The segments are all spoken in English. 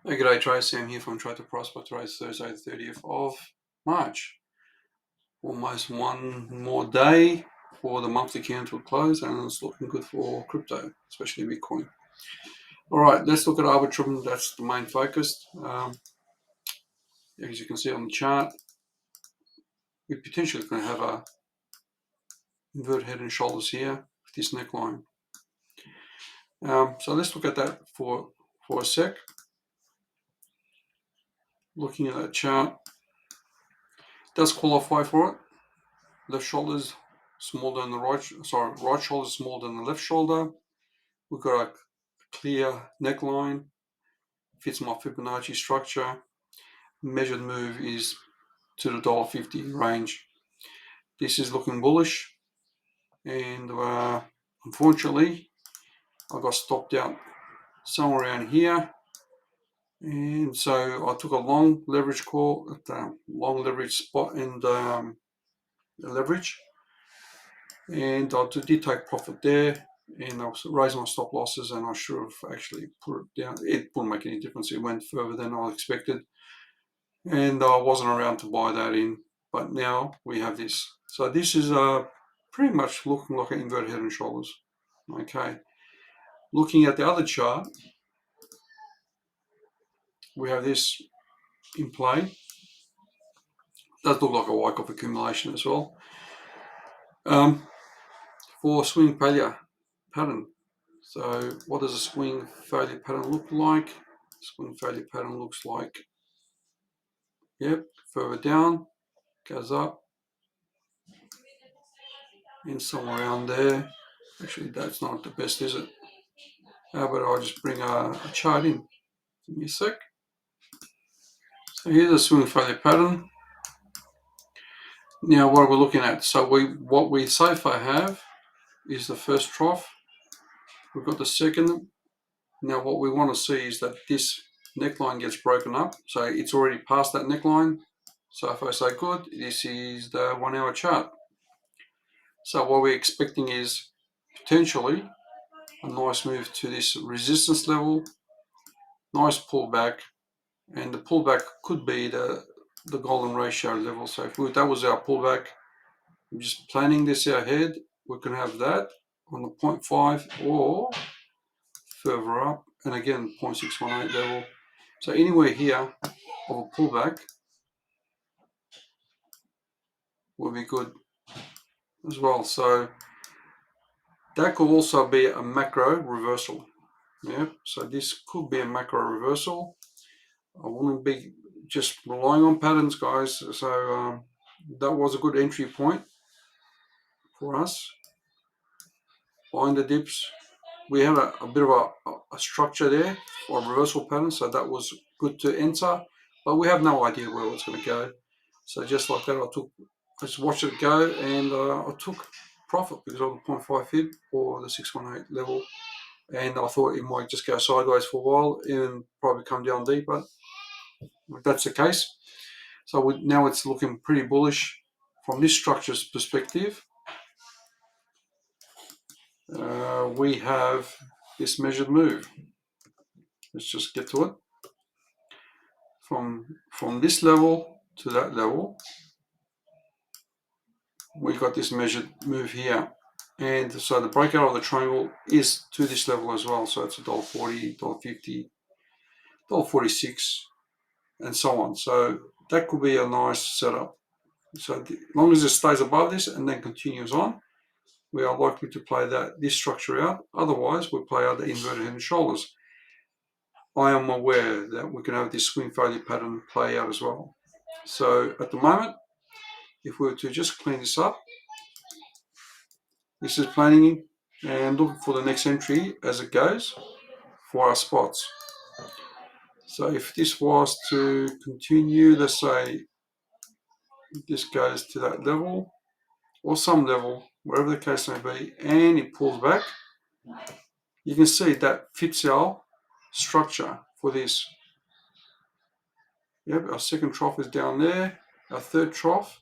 Hey, g'day, Tracy. I'm here from Trade to Prosper. Today's Thursday, the 30th of March. Almost one more day for the monthly candle to close, and it's looking good for crypto, especially Bitcoin. All right, let's look at Arbitrum. That's the main focus. As you can see on the chart, we potentially going to have a inverted head and shoulders here with this neckline. So let's look at that for a sec. Looking at that chart, does qualify for it. Left shoulder is smaller than the right shoulder is smaller than the left shoulder. We've got a clear neckline, fits my Fibonacci structure. Measured move is to the $1.50 range. This is looking bullish, and unfortunately, I got stopped out somewhere around here, and so I took a long leverage call at the long leverage spot and the leverage, and I did take profit there. And I was raising my stop losses, and I should have actually put it down. It wouldn't make any difference. It went further than I expected, and I wasn't around to buy that in. But now we have this. So this is pretty much looking like an inverted head and shoulders. Okay. Looking at the other chart, we have this in play. It does look like a Wyckoff accumulation as well. For swing failure pattern. So what does a swing failure pattern look like? Swing failure pattern looks like, yep, further down, goes up, and somewhere around there. Actually, that's not the best, is it? How about I just bring a chart in? Give me a sec. So here's a swing failure pattern. Now what are we looking at? So what we so far have is the first trough. We've got the second. Now what we want to see is that this neckline gets broken up. So it's already past that neckline. So far so good. This is the 1 hour chart. So what we're expecting is potentially a nice move to this resistance level, nice pullback, and the pullback could be the golden ratio level. So if that was our pullback, I'm just planning this ahead, we can have that on the 0.5 or further up, and again 0.618 level. So anywhere here of a pullback will be good as well. So that could also be a macro reversal. Yeah, so this could be a macro reversal. I wouldn't be just relying on patterns, guys. So that was a good entry point for us. Buying the dips, we have a bit of a structure there for a reversal pattern, so that was good to enter, but we have no idea where it's going to go. So just like that, I just watched it go, and I took profit because of the 0.5 fib or the 618 level, and I thought it might just go sideways for a while and probably come down deeper. If that's the case, so now it's looking pretty bullish from this structure's perspective. We have this measured move. Let's just get to it. From this level to that level, we got this measured move here, and so the breakout of the triangle is to this level as well. So it's $1.40, $1.50, $1.46, and so on. So that could be a nice setup. So as long as it stays above this and then continues on, we are likely to play this structure out. Otherwise, we'll play out the inverted head and shoulders. I am aware that we can have this swing failure pattern play out as well. So at the moment, if we were to just clean this up, this is planning and looking for the next entry as it goes for our spots. So if this was to continue, let's say this goes to that level or some level, wherever the case may be, and it pulls back, you can see that fits our structure for this. Yep, our second trough is down there, our third trough.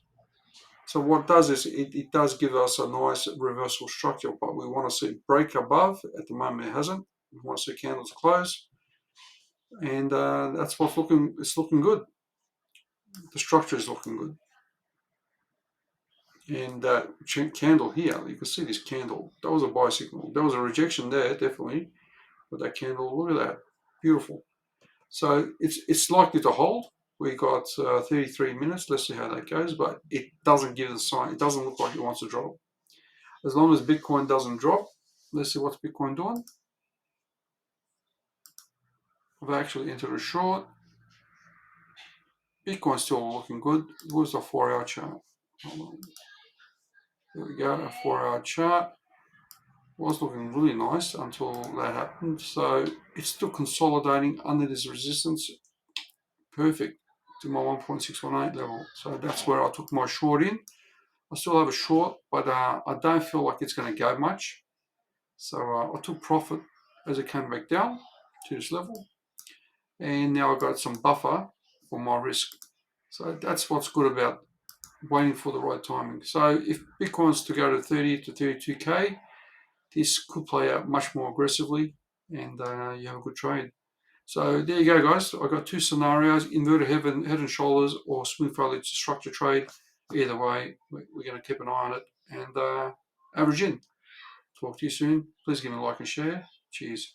So what it does is it does give us a nice reversal structure, but we want to see it break above. At the moment it hasn't. We want to see candles close. and that's what's looking. It's looking good. The structure is looking good, and that candle here, you can see this candle. That was a buy signal. There was a rejection there, definitely, but that candle. Look at that, beautiful. So it's likely to hold. We got 33 minutes. Let's see how that goes, but it doesn't give the sign. It doesn't look like it wants to drop. As long as Bitcoin doesn't drop, let's see what's Bitcoin doing. I've actually entered a short. Bitcoin's still looking good. Where's the 4-hour chart? Hold on. There we go, a 4-hour chart. Was looking really nice until that happened. So it's still consolidating under this resistance. Perfect to my 1.618 level. So that's where I took my short in. I still have a short, but I don't feel like it's going to go much. So I took profit as it came back down to this level. And now I've got some buffer for my risk. So that's what's good about waiting for the right timing. So if Bitcoin's to go to 30 to 32K, this could play out much more aggressively and you have a good trade. So there you go, guys. I've got two scenarios, inverted head and shoulders or smooth failure to structure trade. Either way, we're going to keep an eye on it and average in. Talk to you soon. Please give me a like and share. Cheers.